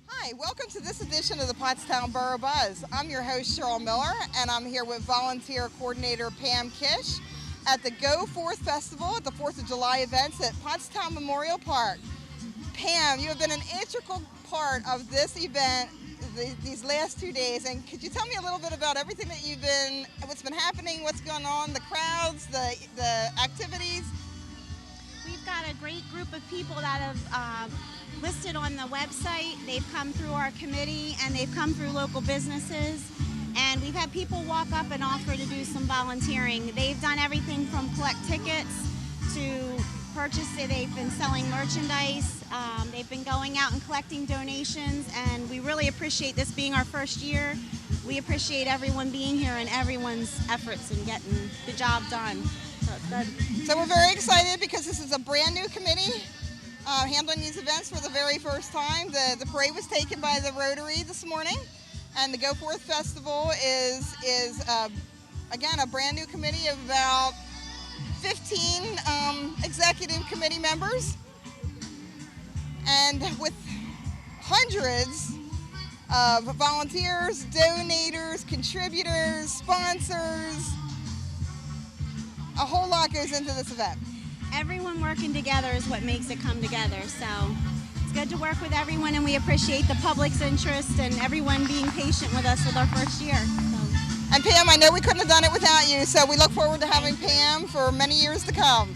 Hi, welcome to this edition of the Pottstown Borough Buzz. I'm your host, Cheryl Miller, and I'm here with volunteer coordinator Pam Kish at the Go Forth Festival at the 4th of July events at Pottstown Memorial Park. Pam, you have been an integral part of this event these last 2 days, and could you tell me a little bit about everything that what's been happening, what's going on, the crowds, the activities? We've got a great group of people that have listed on the website. They've come through our committee and they've come through local businesses. And we've had people walk up and offer to do some volunteering. They've done everything from collect tickets to purchase. They've been selling merchandise. They've been going out and collecting donations. And we really appreciate this being our first year. We appreciate everyone being here and everyone's efforts in getting the job done. So it's good. So we're very excited because this is a brand new committee handling these events for the very first time. The parade was taken by the Rotary this morning, and the Go Forth Festival is again a brand new committee of about 15 executive committee members, and with hundreds of volunteers, donators, contributors, sponsors. A whole lot goes into this event. Everyone working together is what makes it come together. So it's good to work with everyone, and we appreciate the public's interest and everyone being patient with us with our first year. So. And Pam, I know we couldn't have done it without you, so we look forward to having Pam for many years to come.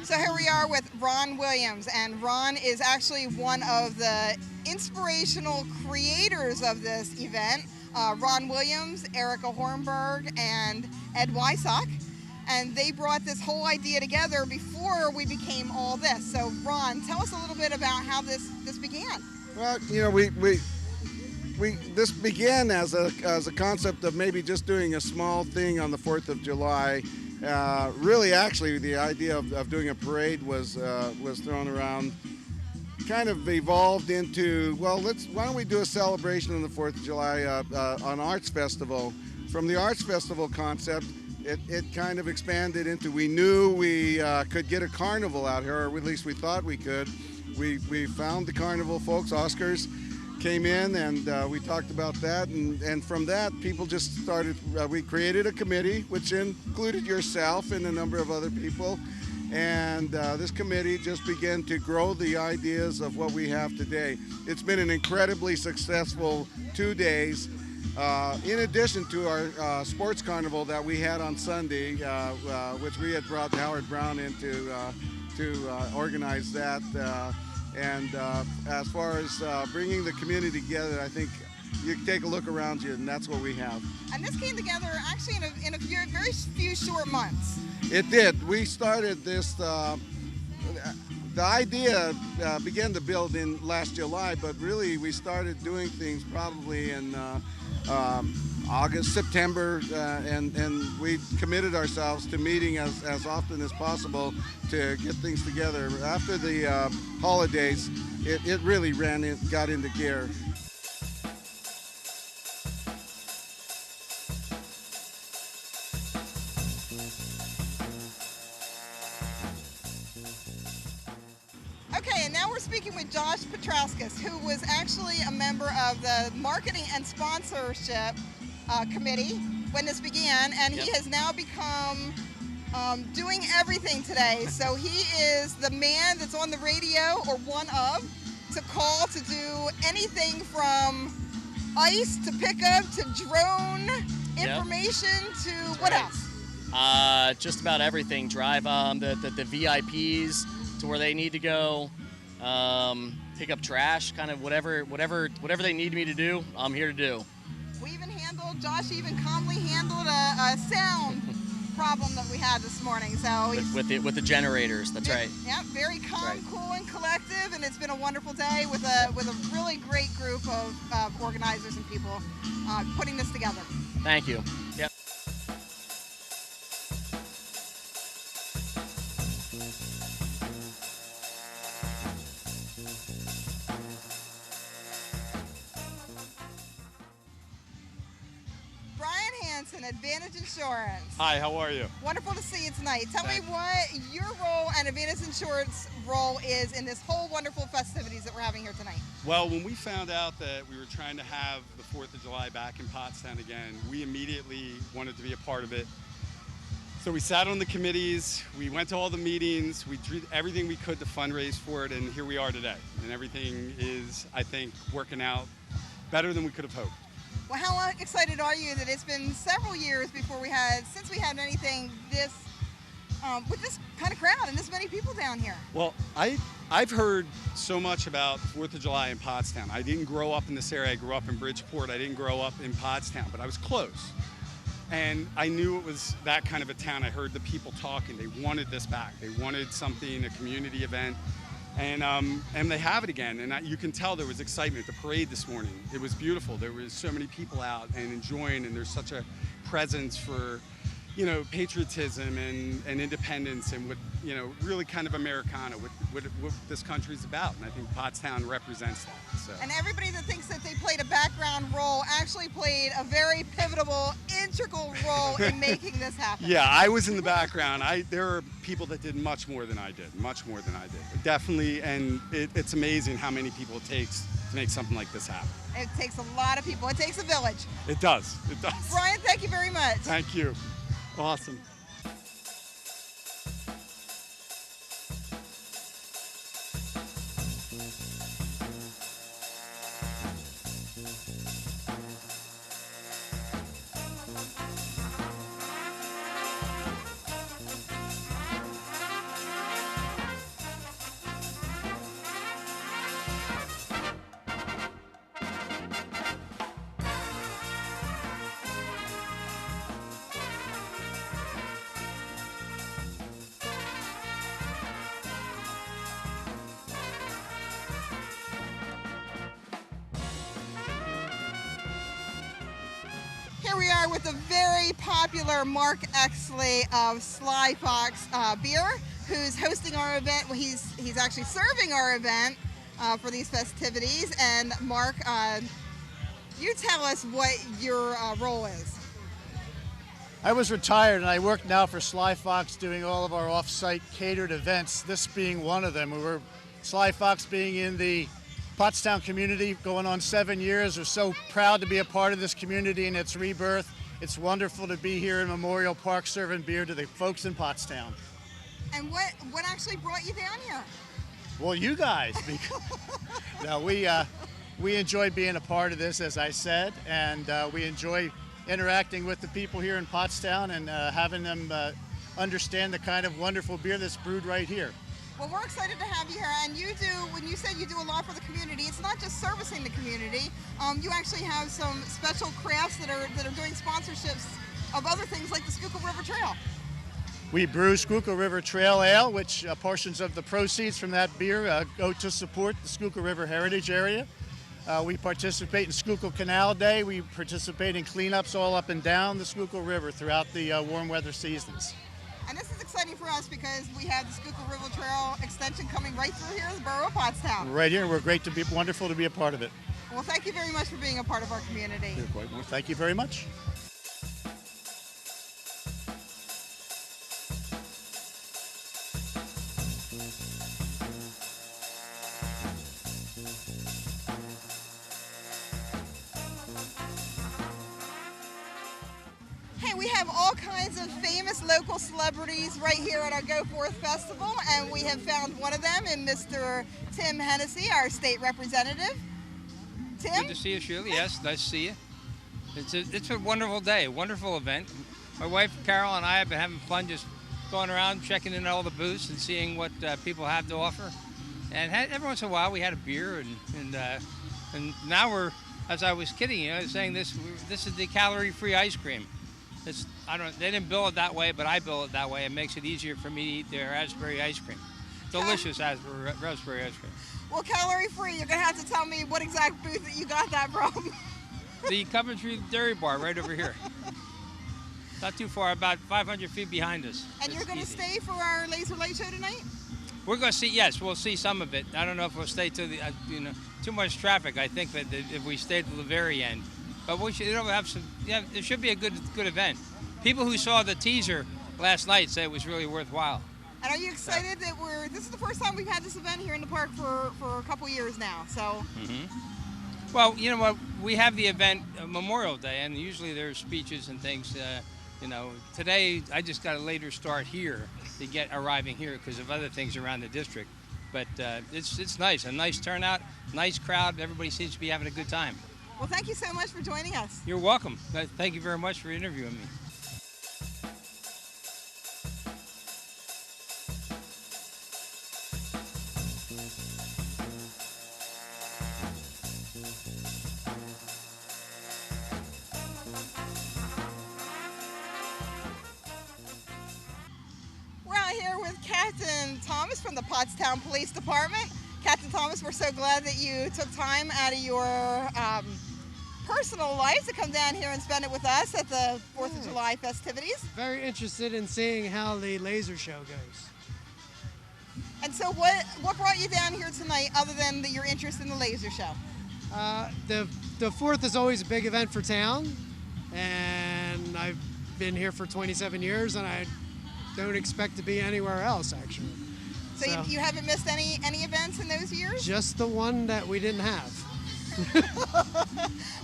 So here we are with Ron Williams, and Ron is actually one of the inspirational creators of this event. Ron Williams, Erica Hornberg, and Ed Wysock, and they brought this whole idea together before we became all this. So Ron, tell us a little bit about how this began. Well, you know, this began as a concept of maybe just doing a small thing on the 4th of July. Really, actually, the idea of doing a parade was thrown around, kind of evolved into, well, why don't we do a celebration on the 4th of July, an arts festival. From the arts festival concept, it kind of expanded into, we knew we could get a carnival out here, or at least we thought we could. We found the carnival folks, Oscars, came in, and we talked about that, and from that people just started, we created a committee which included yourself and a number of other people, and this committee just began to grow the ideas of what we have today. It's been an incredibly successful 2 days, in addition to our sports carnival that we had on Sunday, which we had brought Howard Brown in to organize that. And as far as bringing the community together, I think you take a look around you, and that's what we have. And this came together actually in a very few short months. It did. We started this, the idea began to build in last July, but really we started doing things probably in August, September, and we committed ourselves to meeting as often as possible to get things together. After the holidays, it really got into gear. Okay, and now we're speaking with Josh Petrauskas, who was actually a member of the marketing and sponsorship committee when this began, and Yep. he has now become doing everything today. So he is the man that's on the radio, or one of, to call to do anything from ice to pickup to drone information to what else? Just about everything. Drive the VIPs to where they need to go. Pick up trash, kind of whatever they need me to do, I'm here to do. Josh even calmly handled a sound problem that we had this morning. So with the generators, that's right. Yeah, very calm, right. cool, and collective, and it's been a wonderful day with a really great group of organizers and people putting this together. Thank you. Yep. Advantage Insurance. Hi, how are you? Wonderful to see you tonight. Tell me Thanks. what your role and Advantage Insurance role is in this whole wonderful festivities that we're having here tonight. Well, when we found out that we were trying to have the 4th of July back in Pottstown again, we immediately wanted to be a part of it. So we sat on the committees, we went to all the meetings, we did everything we could to fundraise for it, and here we are today. And everything is, I think, working out better than we could have hoped. Well, how excited are you that it's been several years since we had anything this, with this kind of crowd and this many people down here? Well, I've heard so much about 4th of July in Pottstown. I didn't grow up in this area. I grew up in Bridgeport. I didn't grow up in Pottstown, but I was close. And I knew it was that kind of a town. I heard the people talking. They wanted this back. They wanted something, a community event. And they have it again, and you can tell there was excitement. The parade this morning, it was beautiful. There was so many people out and enjoying, and there's such a presence for, you know, patriotism and independence and what, you know, really kind of Americana, what this country's about. And I think Pottstown represents that. So. And everybody that thinks that they played a background role actually played a very pivotal, integral role in making this happen. Yeah, I was in the background. There are people that did much more than I did, much more than I did. Definitely, and it's amazing how many people it takes to make something like this happen. It takes a lot of people. It takes a village. It does. It does. Brian, thank you very much. Thank you. Awesome. Here we are with the very popular Mark Exley of Sly Fox Beer, who's hosting our event. Well, he's actually serving our event for these festivities. And Mark, you tell us what your role is. I was retired and I work now for Sly Fox doing all of our off-site catered events, this being one of them. Sly Fox being in the Pottstown community going on 7 years. We're so proud to be a part of this community and its rebirth. It's wonderful to be here in Memorial Park serving beer to the folks in Pottstown. And what actually brought you down here? Well, you guys. No, we enjoy being a part of this, as I said, and we enjoy interacting with the people here in Pottstown and having them understand the kind of wonderful beer that's brewed right here. Well, we're excited to have you here, and when you said you do a lot for the community, it's not just servicing the community. You actually have some special crafts that are doing sponsorships of other things like the Schuylkill River Trail. We brew Schuylkill River Trail Ale, which portions of the proceeds from that beer go to support the Schuylkill River Heritage Area. We participate in Schuylkill Canal Day. We participate in cleanups all up and down the Schuylkill River throughout the warm weather seasons. And this is exciting for us because we have the Schuylkill River Trail extension coming right through here in the Borough of Pottstown. Right here, we're wonderful to be a part of it. Well, thank you very much for being a part of our community. You're quite welcome. Thank you very much. We have all kinds of famous local celebrities right here at our Go Forth Festival, and we have found one of them in Mr. Tim Hennessy, our state representative. Tim? Good to see you, Shirley. Yes, nice to see you. It's a wonderful day, a wonderful event. My wife, Carol, and I have been having fun just going around, checking in all the booths and seeing what people have to offer. And every once in a while, we had a beer, and now we're, as I was kidding you, I was saying this is the calorie-free ice cream. They didn't bill it that way, but I bill it that way. It makes it easier for me to eat their raspberry ice cream. Delicious raspberry ice cream. Well, calorie free. You're gonna have to tell me what exact booth that you got that from. The Coventry Dairy Bar right over here. Not too far, about 500 feet behind us. And you're gonna stay for our laser light show tonight? We're going to see, yes, we'll see some of it. I don't know if we'll stay to the, too much traffic. I think that if we stay to the very end. But we should have some, it should be a good event. People who saw the teaser last night say it was really worthwhile. And are you excited that this is the first time we've had this event here in the park for a couple years now, so. Well, you know what, we have the event Memorial Day, and usually there's speeches and things. Today I just got a later start here to get arriving here because of other things around the district. But it's nice, a nice turnout, nice crowd. Everybody seems to be having a good time. Well, thank you so much for joining us. You're welcome. Thank you very much for interviewing me. Captain Thomas from the Pottstown Police Department. Captain Thomas, we're so glad that you took time out of your personal life to come down here and spend it with us at the 4th of July festivities. Very interested in seeing how the laser show goes. And so what brought you down here tonight other than your interest in the laser show? The 4th is always a big event for town, and I've been here for 27 years, and I don't expect to be anywhere else, actually. So you haven't missed any events in those years? Just the one that we didn't have.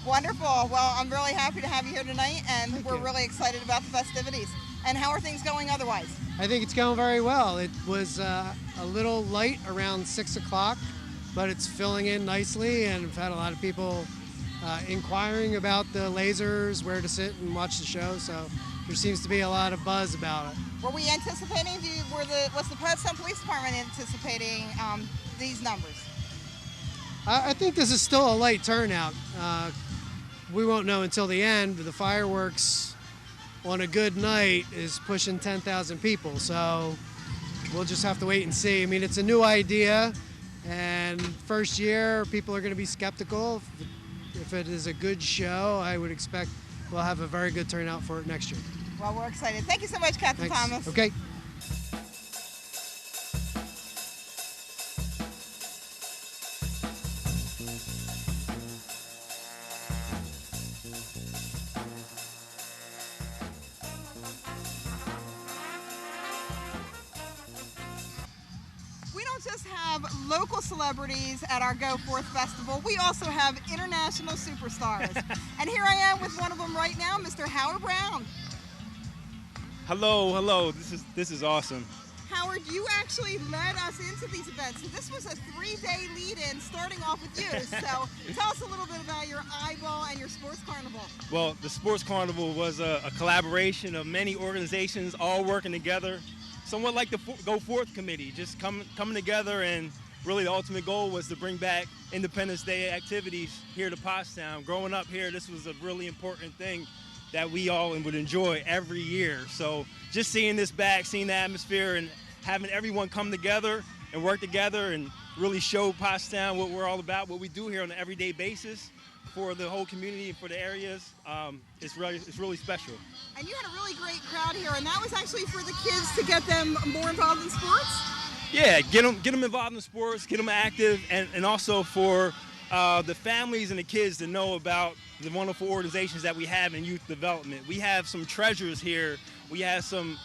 Wonderful. Well, I'm really happy to have you here tonight, and we're really excited about the festivities. And how are things going otherwise? I think it's going very well. It was a little light around 6 o'clock, but it's filling in nicely, and I've had a lot of people inquiring about the lasers, where to sit and watch the show, so there seems to be a lot of buzz about it. Were we anticipating, was the Pottstown Police Department anticipating these numbers? I think this is still a light turnout. We won't know until the end, but the fireworks on a good night is pushing 10,000 people, so we'll just have to wait and see. I mean, it's a new idea, and first year people are going to be skeptical. If it is a good show, I would expect we'll have a very good turnout for it next year. Well, we're excited. Thank you so much, Captain Thomas. Okay. We don't just have local celebrities at our Go Forth Festival, we also have international superstars. And here I am with one of them right now, Mr. Howard Brown. Hello. This is awesome. Howard, you actually led us into these events. So this was a 3-day lead-in, starting off with you. So tell us a little bit about your eyeball and your sports carnival. Well, the sports carnival was a collaboration of many organizations all working together, somewhat like the Go Forth committee, just coming together, and really the ultimate goal was to bring back Independence Day activities here to Pottstown. Growing up here, this was a really important thing that we all would enjoy every year. So just seeing this back, seeing the atmosphere, and having everyone come together and work together and really show Pottstown what we're all about, what we do here on an everyday basis for the whole community and for the areas, it's really special. And you had a really great crowd here, and that was actually for the kids to get them more involved in sports? Yeah, get them involved in sports, get them active, and also for the families and the kids to know about the wonderful organizations that we have in youth development. We have some treasures here. We have some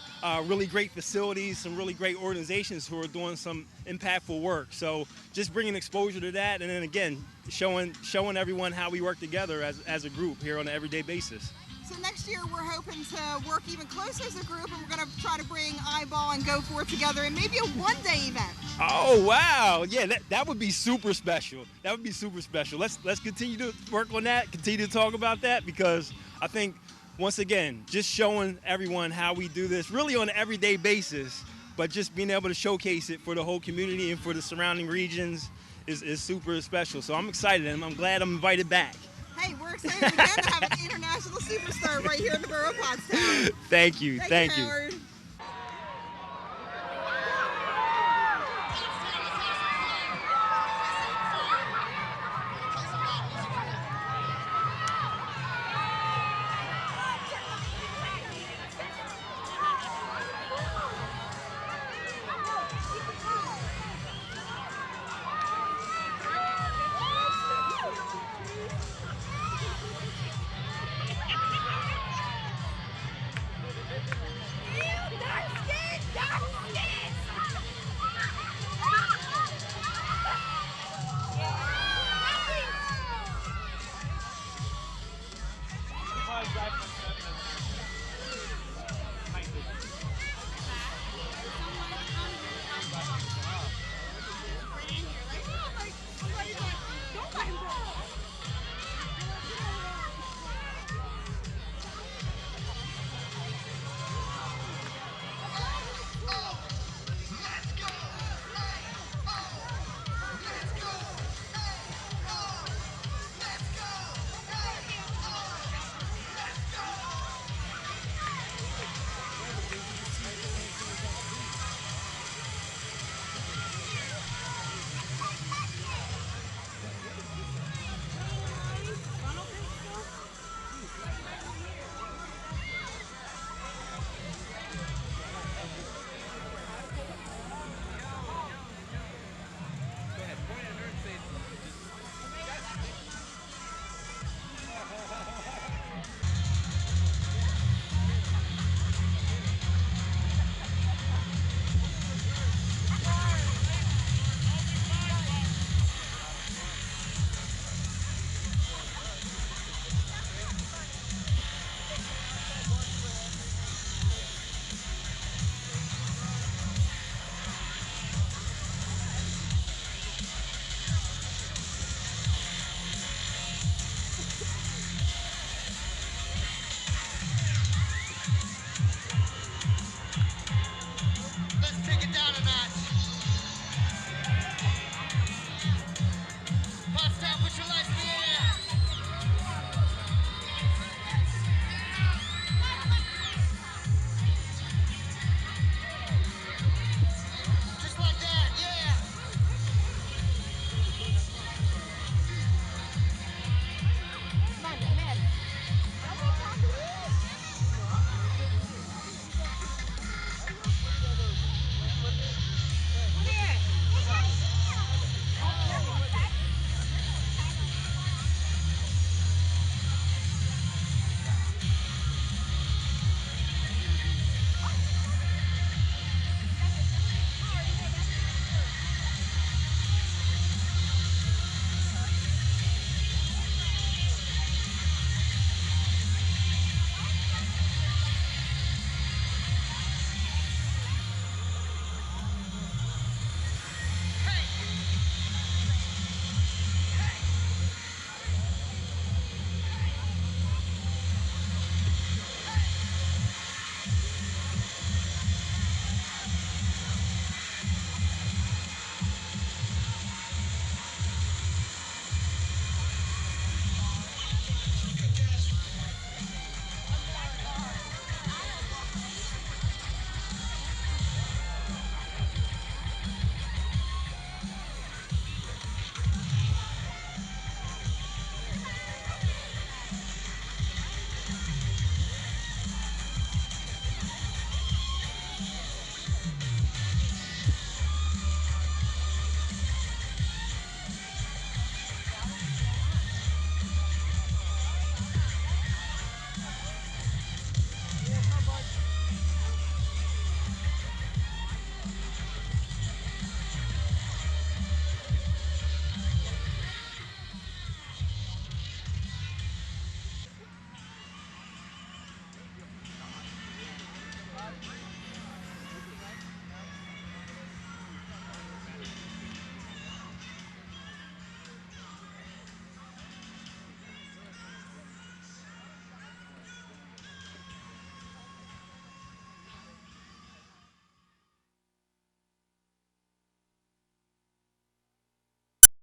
really great facilities, some really great organizations who are doing some impactful work. So just bringing exposure to that, and then again, showing everyone how we work together as a group here on an everyday basis. So next year we're hoping to work even closer as a group, and we're going to try to bring Eyeball and Go Forth together in maybe a one-day event. Oh wow, yeah, that would be super special. That would be super special. Let's continue to work on that, continue to talk about that, because I think once again, just showing everyone how we do this really on an everyday basis, but just being able to showcase it for the whole community and for the surrounding regions is super special. So I'm excited, and I'm glad I'm invited back. Hey, we're excited again to have an international superstar right here in the Borough of Pottstown. Thank you. Thank you, Howard.